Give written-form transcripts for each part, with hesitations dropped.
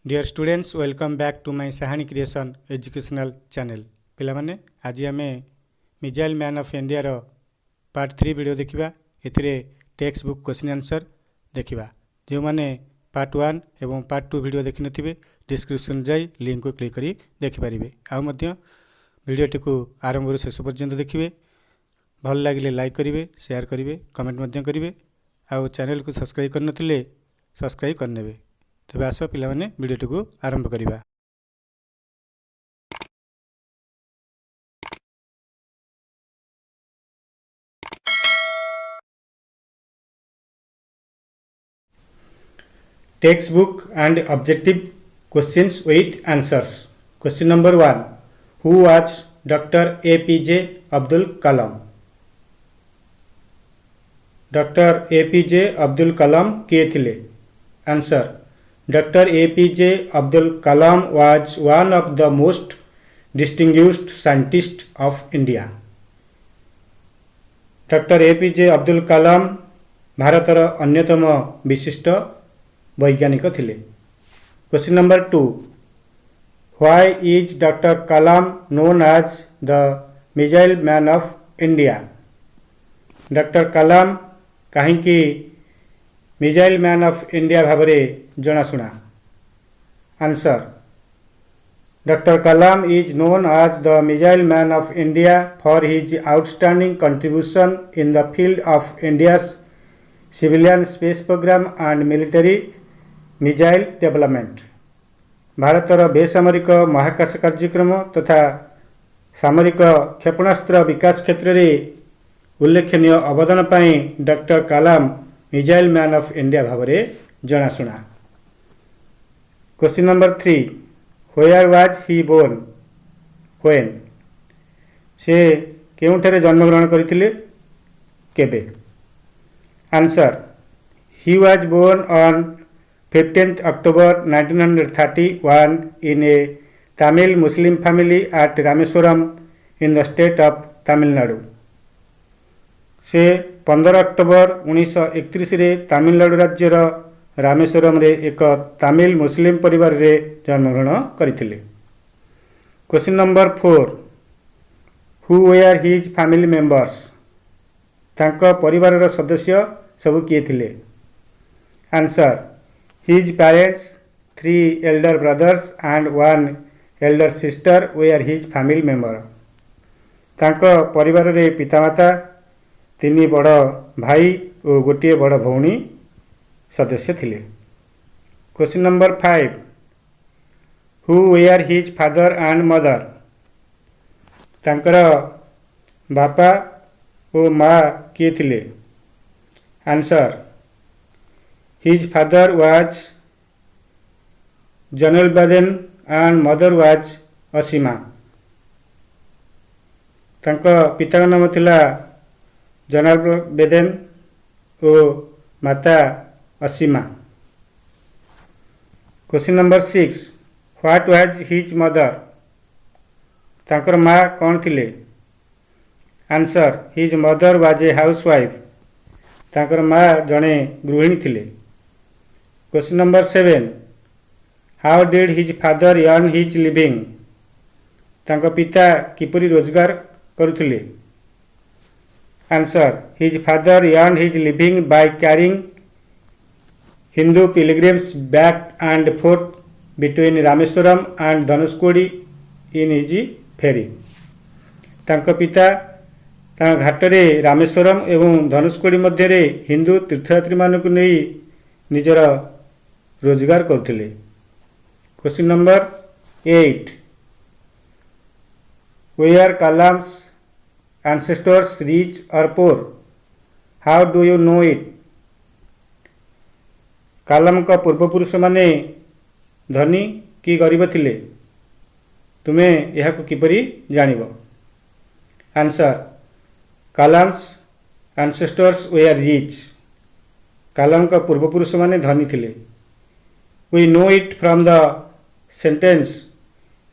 Dear students welcome back to my Sahani creation educational channel पिला माने आज आमे मिसाइल मैन ऑफ इंडिया रो पार्ट 3 वीडियो देखिबा। एथिरे टेक्स्ट बुक क्वेश्चन आंसर देखिबा। जो माने पार्ट 1 एवं पार्ट 2 वीडियो देखि नथिबे डिस्क्रिप्शन जाई लिंक को क्लिक करी देखि परिबे। आ मध्य वीडियोटी को आरंभ ରୁ शेष पर्यंत देखिबे। भल लागिले लाइक करिवे, शेयर करिवे, कमेंट मध्य करिवे। आ चैनल को सब्सक्राइब कर नथिले सब्सक्राइब करनेबे। तेबे आसो पिला माने वीडियोटी को आरंभ करिबा। Text book and objective questions with answers. Question number 1, who was doctor APJ Abdul Kalam? Doctor APJ Abdul Kalam किए थिले? Answer, Dr. APJ Abdul Kalam was one of the most distinguished scientists of India. Dr. APJ Abdul Kalam भारतर अन्यतम विशिष्ट वैज्ञानिक थिले। Question number 2, Why is Dr. Kalam known as the Missile Man of India? Dr. Kalam काहींकि missile man of India भावरे जनाशुना? Answer, doctor Kalam is known as the missile man of India for his outstanding contribution in the field of India's civilian space programme and military missile development. भारतर बेसामरिक महाकाश कार्यक्रम तथा सामरिक क्षेपणास्त्र विकास क्षेत्र में उल्लेखनीय अवदान पाई doctor Kalam missile man of India भावरे जनाशुना। Question number 3, where was he born? When? से केउंठारे जन्मग्रहण करथिले? केबे? Answer, he was born on 15th October 1931 in a Tamil Muslim family at Rameswaram in the state of Tamil Nadu. से 15 अक्टोबर 1931 रे तमिलनाडु राज्यर रामेश्वरम रे एक तमिल मुस्लिम परिवार रे जन्मग्रहण करथिले। Question number 4, who were his family members? तांको परिवार रो सदस्य सब किए थिले? Answer, his parents, 3 elder brothers and 1 elder sister were his family member. तांको परिवार रे पितामाता, 3 बड़ भाई और गोटे बड़ भौणी सदस्य थिले। Question number 5, who were his father and mother? तांकर बापा और माँ किए थिले? Answer, his father was Jainulabdeen and mother was Ashiamma. तांको पिता नाम थिला जनरल बेदेन और माता Ashiamma. Question number 6, what was his mother? तांकर माँ कौन थिले? Answer, his mother was a housewife. तांकर माँ जड़े गृहिणी थिले। Question number 7, how did his father earn his living? तांको पिता किपरि रोजगार करुथिले? Answer, his father earned his living by carrying Hindu pilgrims back and forth between Rameswaram and Dhanushkodi in his ferry. तांको पिता घाट रे रामेश्वरम एवं धनुषकोडी मध्य रे हिंदू तीर्थयात्री मानक नहीं निजर रोजगार करथिले। Question number 8, were Kalam's ancestors rich or poor? How do you know it? Kalam का पूर्वपुरुष माने धनी कि गरीब थिले? तुम्हें यह किपरि जानिब? Answer, Kalam's ancestors were rich. कलाम का पूर्वपुरुष माने धनी थिले। We know it from the sentence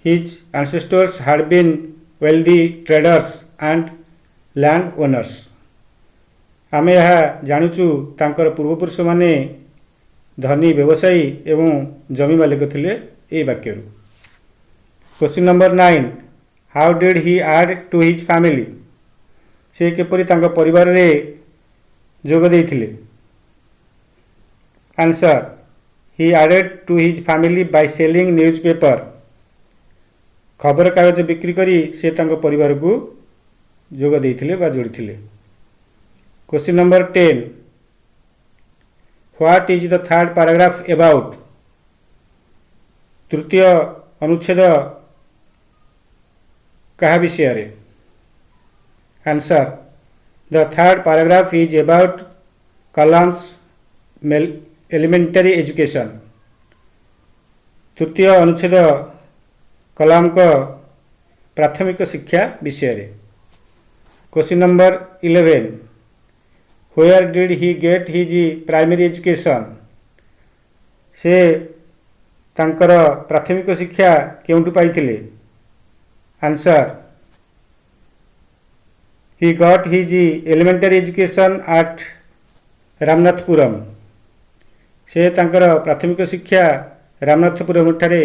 his ancestors had been wealthy traders and land owners. आमे यह जानुचु तांकर पूर्वपुरुष माने धनी व्यवसायी एवं जमी मालिक थिले ए वाक्य। Question number 9 how did he add to his family से किपरि तांको परिवार रे जोग देथिले। Answer he added to his family by selling newspaper खबर कागज बिक्री करी से तांको परिवार को जोग देथिले बा जोड़िथिले। Question number 10 what is the third paragraph about तृतीय अनुच्छेद कहा विषय रे। Answer the third paragraph is about Kalam's elementary education तृतीय अनुच्छेद कलाम को प्राथमिक शिक्षा विषय रे। Question number 11 where did he get his primary education से तांकर प्राथमिक शिक्षा केउंटु पाइथिले। Answer he got his elementary education at Ramanathapuram से तांकर प्राथमिक शिक्षा रामनाथपुरम ठारे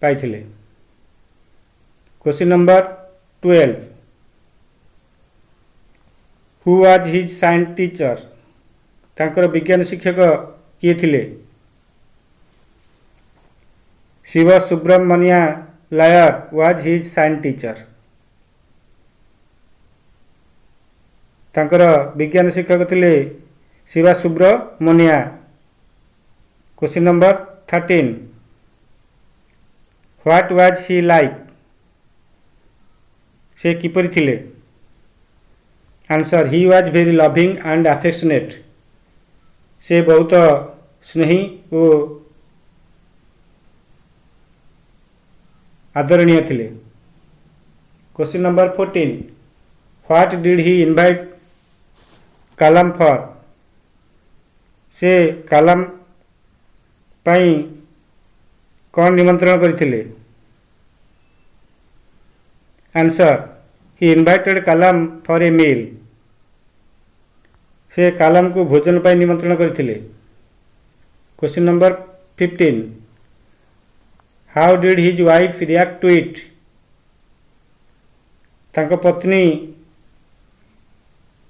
पाइथिले। Question number 12 who was his science teacher तांकर विज्ञान शिक्षक किए थिले। Shiva Subramania Iyer was his science teacher तांकर विज्ञान शिक्षक थिले Shiva Subramania. Question number 13 what was he like से किपरि थिले। Answer he was very loving and affectionate से बहुत स्नेही और आदरणीय थिले। Question number 14 what did he invite Kalam for से कलाम पाई कौन निमंत्रण करथिले। Answer he invited Kalam for a meal से कलाम को भोजन पाई निमंत्रण करथिले। Question number 15 how did his wife react to it तांको पत्नी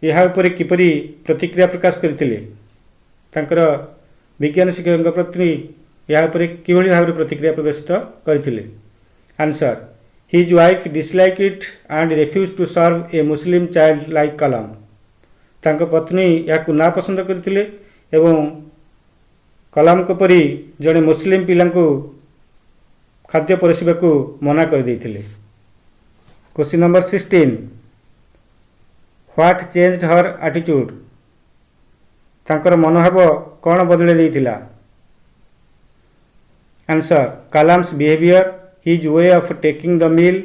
यह उपरे किपरि प्रतिक्रिया प्रकाश करथिले। तांकर विज्ञान शिक्षक पत्नी यह उपरे किभଳି भाव प्रतिक्रिया प्रदर्शित करथिले। Answer his wife dislike it and refuse to serve a Muslim child like Kalam तांको पत्नी या ना पसंद करथिले एवं कलाम को परी जड़े मुस्लिम पिला को खाद्य परसिबा को मना कर देथिले। Question number 16 what changed her attitude तांकर मनोभाव कौन बदले देथिला। Answer Kalam's behaviour his way of taking the meal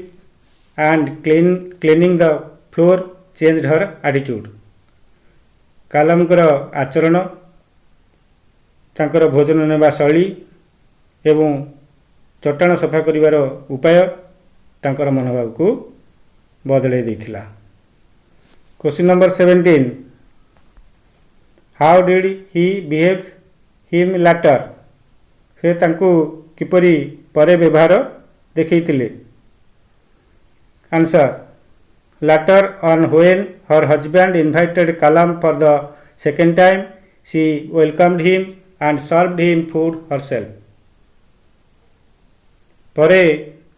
and cleaning the floor changed her attitude कलामकर आचरण तांकर भोजन नेबा शैली एवं चट्टाण सफा करिवार उपाय तांकर मनोभाव को बदले देथिला। Question number 17 how did he behave him later से तांको किपरि परे व्यवहार देखैथिले। Answer later on when her husband invited Kalam for the second time she welcomed him and served him food herself परे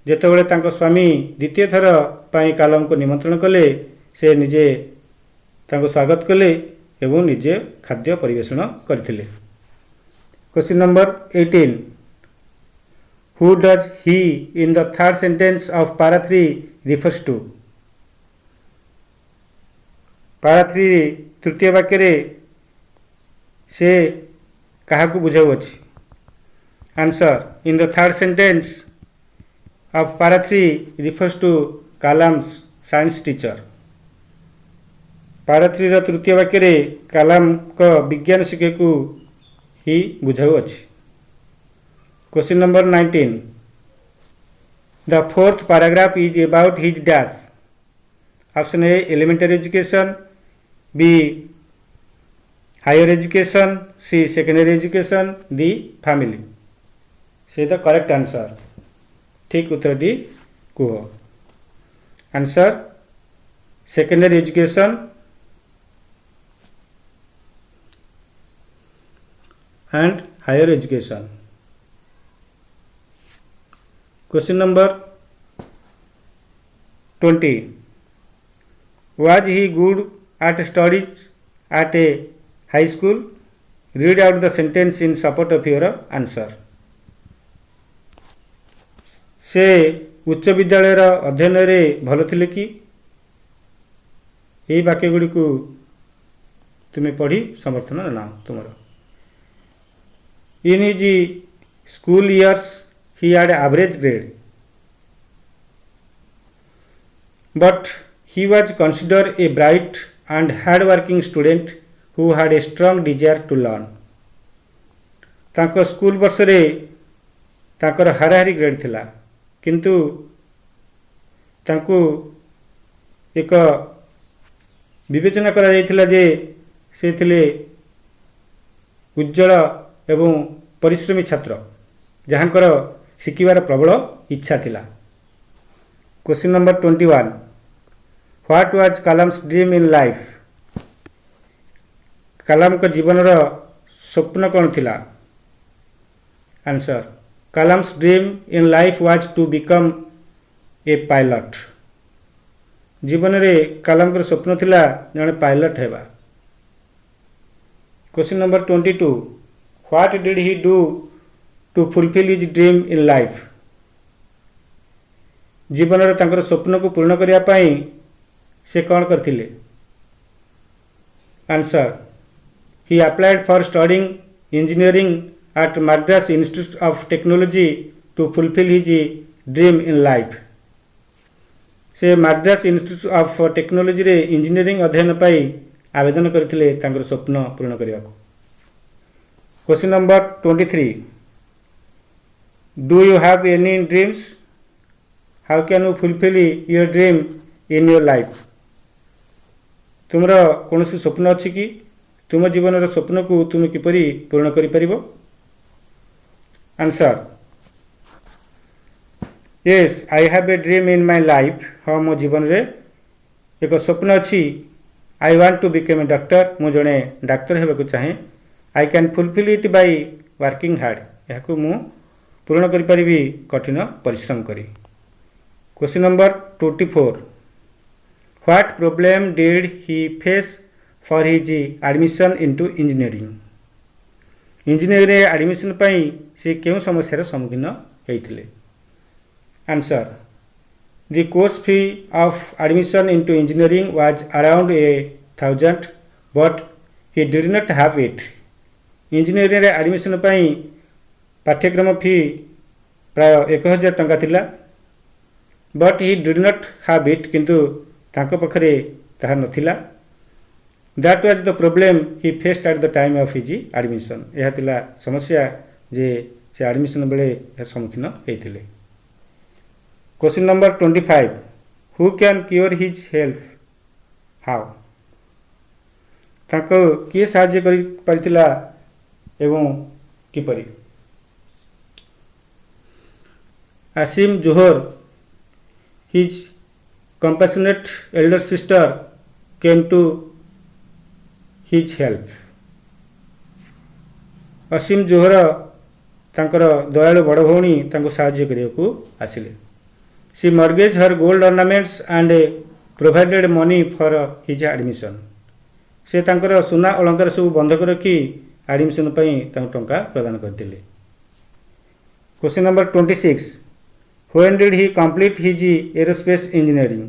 जेतेबेले तांको स्वामी द्वितीय थर पाई कलाम को निमंत्रण कले से निजे तांको स्वागत कले एवं निजे खाद्य परिवेषण करथिले। Question number 18 who does he in the third sentence of पारा 3 रिफर्स टू पारा 3 तृतीय वाक्य रे से कहा को बुझाउछि। Answer in the third sentence of para 3 refers to Kalam's science teacher para 3 तृतीय वाक्य रे कलाम को विज्ञान शिक्षक को ही बुझाउ अछि। Question number 19 the fourth paragraph is about his dash option A elementary education B Higher education, C. Secondary education, D. Family. Say the correct answer. ठीक उत्तर D Kuh. Answer secondary education and higher education. Question number 20. Was he good at studies at a high school? Read out the sentence in support of your answer. से उच्च विद्यालय अध्ययन रे भल थिले कि? यही वाक्य गुड़ी को तुम्हें पढ़ी समर्थन ना तुमर. In his school years he had average grade, but he was considered a bright and hard-working student who had a strong desire to learn. तांको स्कूल वर्ष रे तांकर हाराहारी ग्रेड थिला, किंतु तांको एक विवेचना करा जाइथिला जे से थिले उज्जवल एवं परिश्रमी छात्र जहाँकर शिखिबार प्रबल इच्छा थिला. Question number 21. What was Kalam's dream in life? Kalam को जीवन रो स्वप्न कौन थिला? Answer Kalam's dream in life was to become a pilot. जीवन रे कलाम को स्वप्न थिला जने पायलट हेबा. Question number 22. What did he do to fulfill his dream in life? जीवन रे तांकर स्वप्न को पूर्ण करिया पई से कौन करथिले? Answer he applied for studying engineering at Madras Institute of Technology to fulfill his dream in life. से Madras Institute of Technology रे इंजीनियरिंग अध्ययन पई आवेदन करथिले तांकर स्वप्न पूर्ण करिया को. Question number 23. Do you have any dreams? How can you fulfill your dream in your life? तुमरा कौन सी स्वप्न अच्छी कि? तुम जीवन रो स्वप्न को तुम किपरि पूर्ण करि परिबो? Answer Yes, I have a dream in my life. हाँ मो जीवन रे एक स्वप्न अच्छी. I want to become a doctor. मो जने डाक्टर हेबा को चाहे. I can fulfill it by working hard. यह को मु पूर्ण करि परिबी कठिन परिश्रम करी. Question number 24. What problem did he face for his admission into engineering? Engineering रे एडमिशन पई से केउ समस्या सम्मुखीन हेइथिले? Answer The course fee of admission into engineering was around 1,000, but he did not have it. Engineering रे admission पई पाठ्यक्रम फी प्राय 1,000 टंका थिला, but he did not have it, किंतु तांको पखरे ताहा नथिला. That was the problem he faced at the time of his admission. यह थिला समस्या जे से एडमिशन बेले यह सम्मुखीन हेइथिले. Question number 25. Who can cure his health? How? तांको किए साहाय्य करि परिथिला एवं किपरि? आसिम जोहर, his compassionate elder sister, came to his help. असीम जोहर तांकर दयालु बड़ भौणी तांको साहाय्य करियाकू आसिले. She mortgage her gold ornaments and provided money for his admission. से तांकर सुना अलंकार सब बंधक रखी एडमिशन पई तांको टंका प्रदान करथिले. Question number 26. When did he complete his aerospace engineering?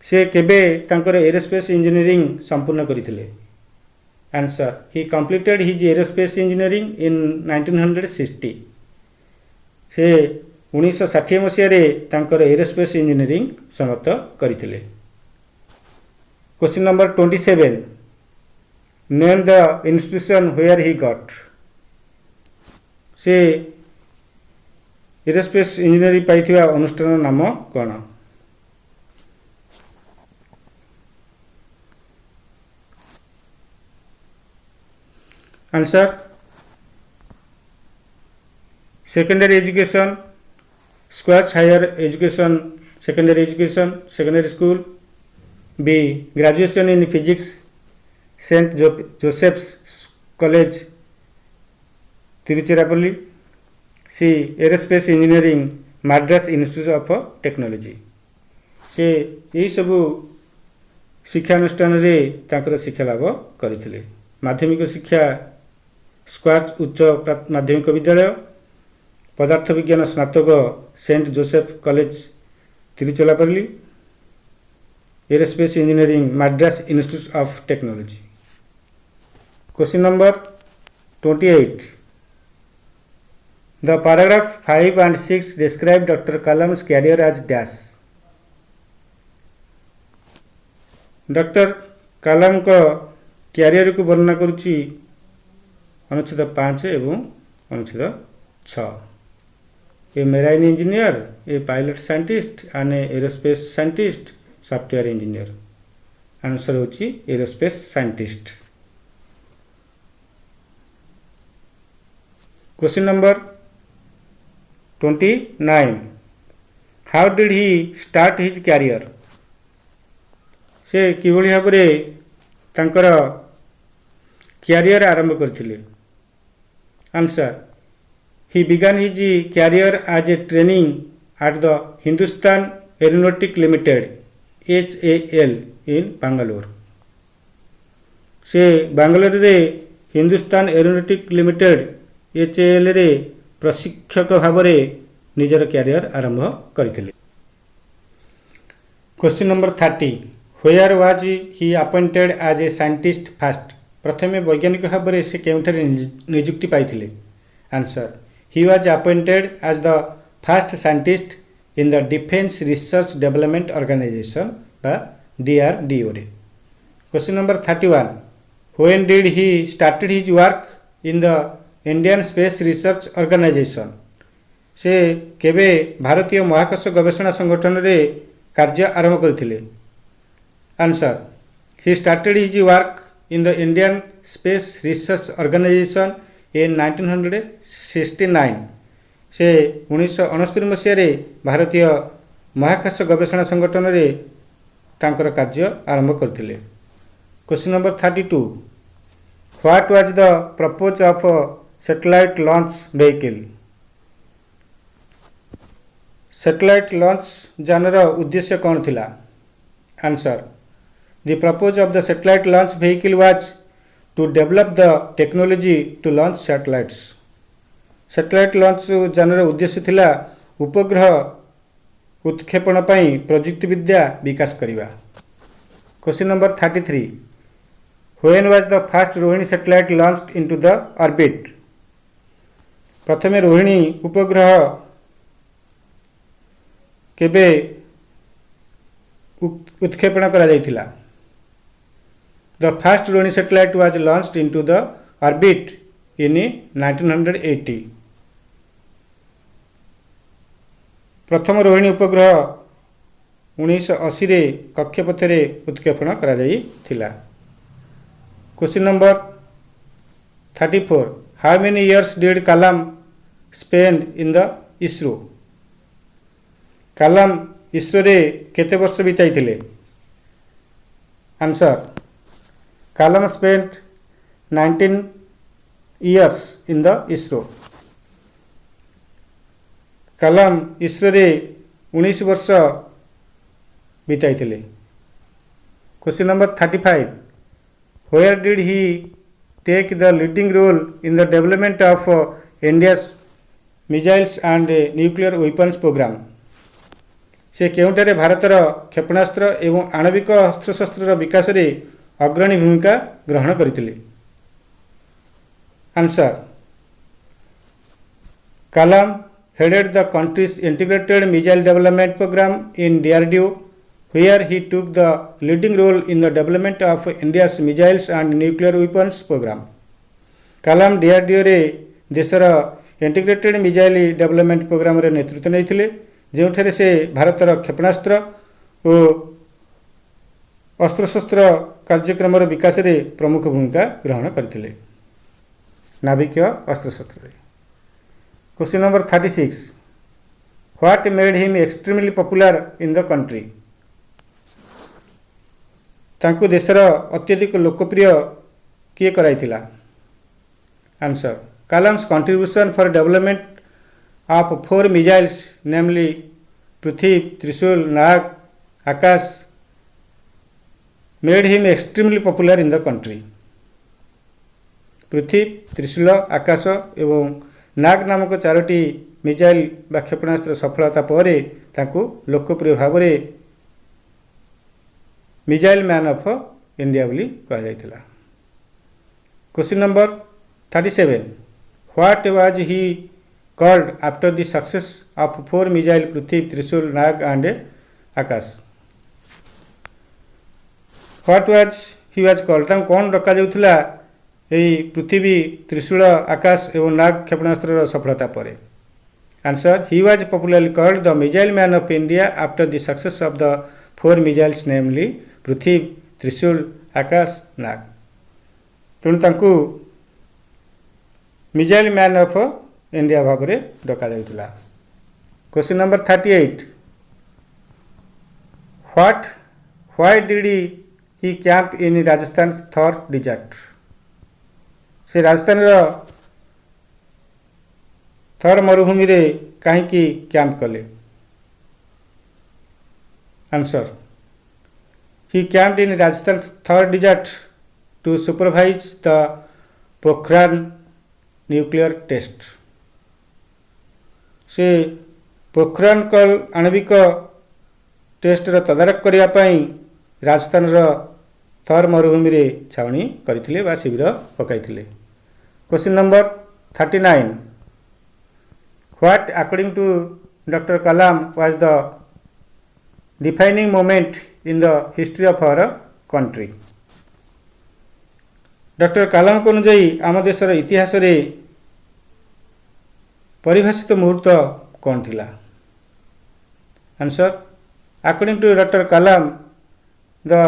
से केबे तांकर एरोस्पेस इंजीनियरिंग संपूर्ण करिथिले? Answer he completed his aerospace engineering in 1960. से 1960 मसिया रे तांकर एरोस्पेस इंजीनियरिंग समाप्त करिथिले. Question number 27. Name the institution where he got. से एरोस्पेस इंजीनियरिंग पाइथिबा अनुष्ठान नाम कोन? आंसर सेकेंडरी एजुकेशन स्क्वाच higher education secondary education secondary school B graduation in physics saint Joseph's college Tiruchirappalli C aerospace engineering Madras institute of technology से यही सबू शिक्षानुष्ठान शिक्षा लाभ करते माध्यमिक शिक्षा स्क्वाच उच्च माध्यमिक विद्यालय पदार्थ विज्ञान स्नातक saint Joseph college Tiruchirappalli aerospace engineering Madras institute of technology. Question number 28 the paragraph 5 and 6 describe Dr. Kalam's career as dash। Doctor Kalam को क्यारियर को वर्णना करुच्ची अनुच्छेद 5 एवं अनुच्छेद 6 a marine engineer a pilot scientist and aerospace scientist software engineer answer होची aerospace scientist. Question number 29 how did he start his career से किभली भाव तांकर कैरियर आरंभ करथिले answer he began his career as a training at the Hindustan aeronautic limited HAL in Bangalore से बांगालोर रे Hindustan aeronautic limited HAL रे प्रशिक्षक भाव निजर कैरियर आरंभ करथिले। Question number 30 where was he appointed as a scientist fast प्रथमे वैज्ञानिक भाव से केउठारे नियुक्ति पाइथिले answer he was appointed as the first scientist in the defence research development organisation बा DRDO रे। Question number 31 when did he started his work in the Indian space research organisation से केबे भारतीय महाकाश गवेषणा संगठन रे कार्य आरंभ करथिले answer he started his work in the Indian space research organisation in 1969 से 1969 मसीह भारतीय महाकाश गवेषणा संगठन रे तांकर कार्य आरंभ करथिले। Question number 32 what was the purpose of satellite launch vehicle satellite launch जानर उद्देश्य कौन थिला answer the purpose of the satellite launch vehicle was to develop the technology to launch satellites satellite launch जानर उद्देश्य थिला उपग्रह उत्क्षेपण पई प्रयुक्ति विद्या विकास करिवा। Question number 33 when was the first Rohini satellite launched into the orbit प्रथमे रोहिणी उपग्रह केबे उत्क्षेपण करा जायतिला the first Rohini satellite was launched into the orbit in 1980 प्रथम रोहिणी उपग्रह 1980 रे कक्षपथ रे उत्क्षेपण करा जायतिला। Question number 34 how many years did Kalam spend in the ISRO Kalam ISRO रे केते वर्ष बिताइथिले answer Kalam spent 19 years in the ISRO Kalam ISRO रे 19 वर्ष बिताइथिले। Question number 35 where did he take the leading role in the development of India's missiles and nuclear weapons programme से केउंटारे भारतर क्षेपणास्त्र एवं आणविक अस्त्रशस्त्र विकास रे अग्रणी भूमिका ग्रहण करथिले answer Kalam headed the country's integrated missile development program in DRDO where he took the leading role in the development of India's missiles and nuclear weapons program Kalam DRDO रे देशर इंटीग्रेटेड मिसाइल डेवलपमेंट प्रोग्राम रे नेतृत्व नैथिले जेउठारे से भारतर क्षेपणास्त्र और अस्त्रशस्त्र कार्यक्रम विकास रे प्रमुख भूमिका ग्रहण करथिले। नाभिकीय अस्त्रशस्त्र। Question number 36, what made him extremely popular in the country? तांको देशर अत्यधिक लोकप्रिय किए कराइथिला? Answer, Kalam's contribution for development of 4 missiles namely Prithvi, Trishul, Nag, Akash made him extremely popular in the country. Prithvi, Trishul, Akash एवं नाग नामक 4टी मिसाइल बा क्षेपणास्त्र सफलता पर तांको लोकप्रिय भाव में मिसाइल मैन ऑफ इंडिया बोली कहा जाइथिला। Question number 37, what was he called after the success of 4 missile Prithvi, Trishul, Nag and Akash? What was he was called, तांको कौन डका जाउथिला एई पृथ्वी, त्रिशूल, आकाश एवं नाग क्षेपणास्त्र सफलता पर? Answer, he was popularly called the missile man of India after the success of the 4 missiles namely Prithvi, Trishul, Akash, नाग। तेणु तांको missile man of India भाव में डका जाइथिला। Question number 38, why did he camp in Rajasthan Thar desert? से राजस्थान थर मरुभूमि रे कहीं कैंप कले? Answer, he कैंप्ड in Rajasthan Thar desert to supervise the Pokhran nuclear test. से पोखरान कल आणविक टेस्टर तदारख करने राजस्थान थर मरुभूमि रे छावनी करथिले बा शिविर पकाइथिले। Question number 39, what according to doctor Kalam was the defining moment in the history of our country? Doctor Kalam को अनुଯାयी आम देशर इतिहास रे परिभाषित मुहूर्त कौन थिला? Answer, according to doctor Kalam the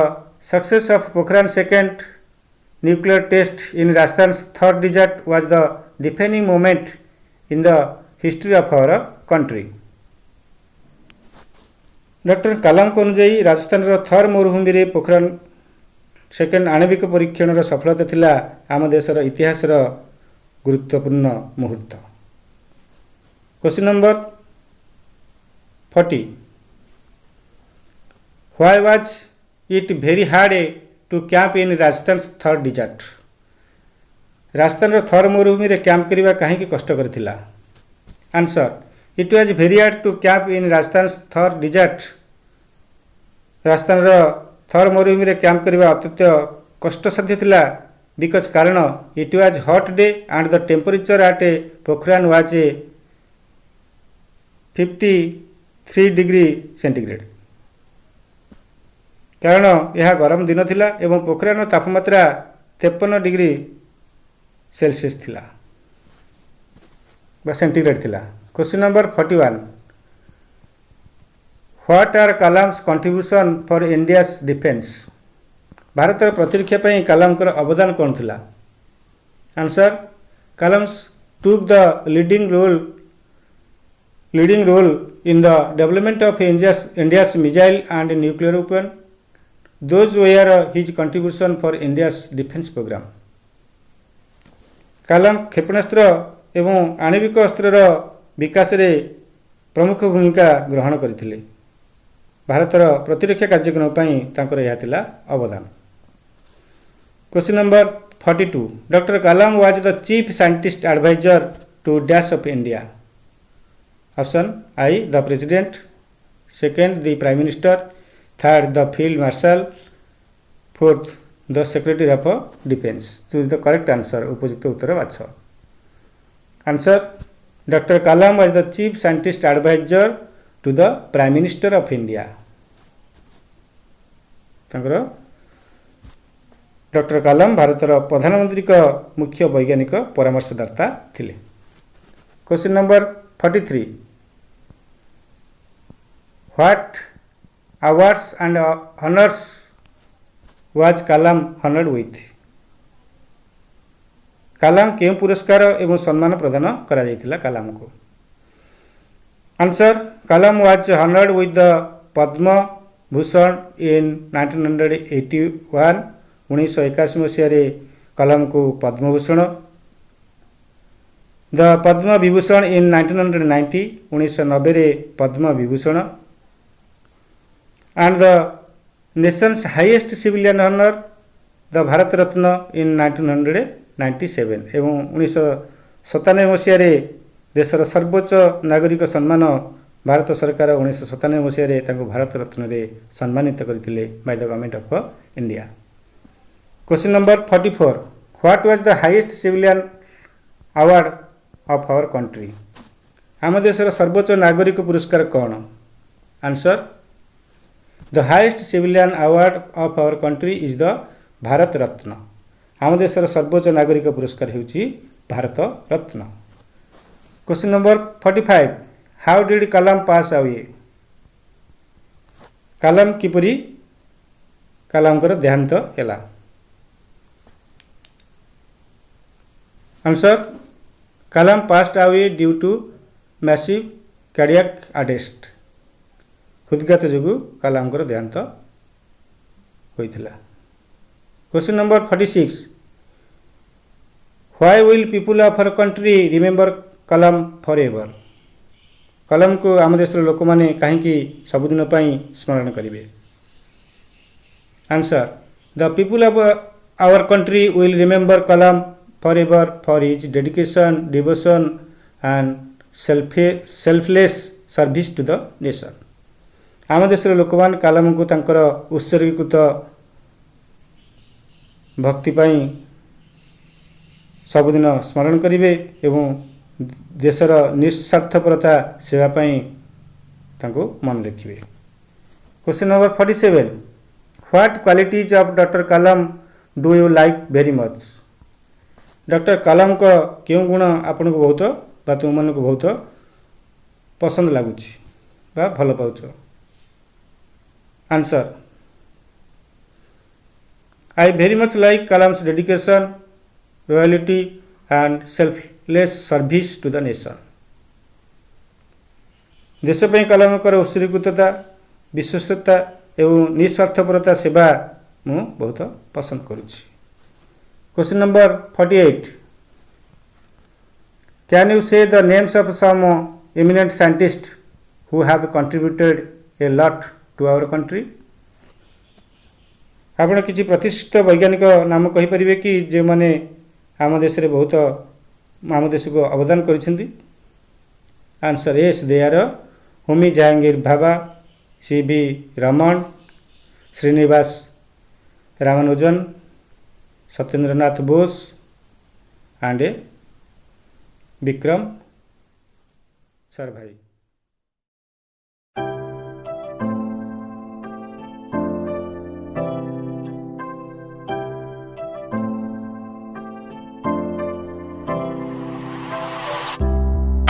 success of Pokhran second nuclear test in Rajasthan third desert was the defining moment in the history of our country. Doctor Kalam को अनुଯାयी राजस्थान थर मरुभूमि रे पोखरान सेकेंड आणविक परीक्षण सफलता थिला आम देशर इतिहास गुरुत्वपूर्ण मुहूर्त। Question number 40, why was it very hard to camp in Rajasthan third desert? Rajasthan Thar मरुभूमि रे कैंप करने कहीं कष्टकर थिला? Answer, it was very hard to camp in Rajasthan Thar desert. Rajasthan Thar मरुभूमि रे कैंप करने अत्यंत कष्टसाध्य थिला बिकज कारण it was hot day and the temperature at Pokhran was 53 degree centigrade. कारण यह गरम दिन थिला एवं पोखरान तापमात्रा 53 डिग्री सेल्सियस थिला बा सेंटीग्रेड थिला। Question number 41, what are Kalam's contribution for India's defence? भारत प्रतिरक्षा पर कलाम अवदान कौन थिला? Answer, Kalam's took the leading role in the development of India's missile and nuclear weapon. Those were his contribution for India's defence programme. Kalam क्षेपणास्त्र एवं आणविक अस्त्र विकास रे प्रमुख भूमिका ग्रहण करथिले। भारतर प्रतिरक्षा कार्यक्रम पई तांकर यह थिला अवदान। Question number 42, doctor Kalam was the chief scientist adviser to dash of India? Option I, the president, second the prime minister, third the field marshal, fourth the secretary of defence. Choose the correct answer, उपयुक्त उत्तर बाछ। Answer, doctor Kalam was the chief scientist adviser to the prime minister of India. Doctor Kalam भारतर प्रधानमंत्री का मुख्य वैज्ञानिक परामर्शदाता थिले। Question number 43, what awards and honours was Kalam honoured with? Kalam केउं पुरस्कार एवं सम्मान प्रदान करा जायतिला कलाम को? Answer, Kalam was honoured with the Padma Bhushan in 1981 1981 मसीह कलाम को Padma Bhushan, the Padma Vibhushan in 1990 1990 Padma Vibhushan and the nation's highest civilian honour the Bharat Ratna in 1997 एवं 1997 मसीह देशर सर्वोच्च नागरिक सम्मान भारत सरकार 1997 मसीह भारत रत्न रे सम्मानित करथिले by the government of India. Question number 44, what was the highest civilian award of our country? आम देशर सर्वोच्च नागरिक पुरस्कार कौन? Answer, the highest civilian award of our country is the Bharat Ratna. आम देशर सर्वोच्च नागरिक पुरस्कार हेउची Bharat Ratna. Question number 45, how did Kalam pass away? Kalam किपरि कलामकर देहांत हैला? Answer, Kalam passed away due to massive cardiac arrest. हृदघात जोगु कलामकर देहांत होइथिला। Question number 46, why will people of our country remember Kalam forever? Kalam को आम देश लोक मैंने कहीं सबुदिन स्मरण करेंगे? Answer, the people of our country will remember Kalam forever for his dedication, devotion and selfless service to the nation. आम देश लोक मैंने कलाम को तांकर उत्सर्गीकृत भक्ति सबुदिन स्मरण करेंगे एवं देशर निस्वार्थपरता सेवाई मन रखिए। Question number 47, what qualities of doctor Kalam do you like very much? Doctor Kalam को क्यों गुण आपन को बहुत बा तुम मन को बहुत पसंद लगुच बा भल पाउच? Answer, I very much like Kalam's dedication, loyalty and selfless service to the nation. देशपाई कलामकर उत्सर्गीकृतता, विश्वस्तता एवं निस्वार्थपरता सेवा मु बहुत पसंद करुच्ची। Question number 48, can you say the names of some eminent scientist who have contributed a lot to our country? आपण किसी प्रतिष्ठित वैज्ञानिक नाम कहीपर कि जो मैंने आम देश बहुत आम देश को अवदान कर? Answer, yes, they are Homi Jahangir Bhabha, C V. Raman, Srinivasa Ramanujan, Satyendranath Bose and Vikram Sarabhai.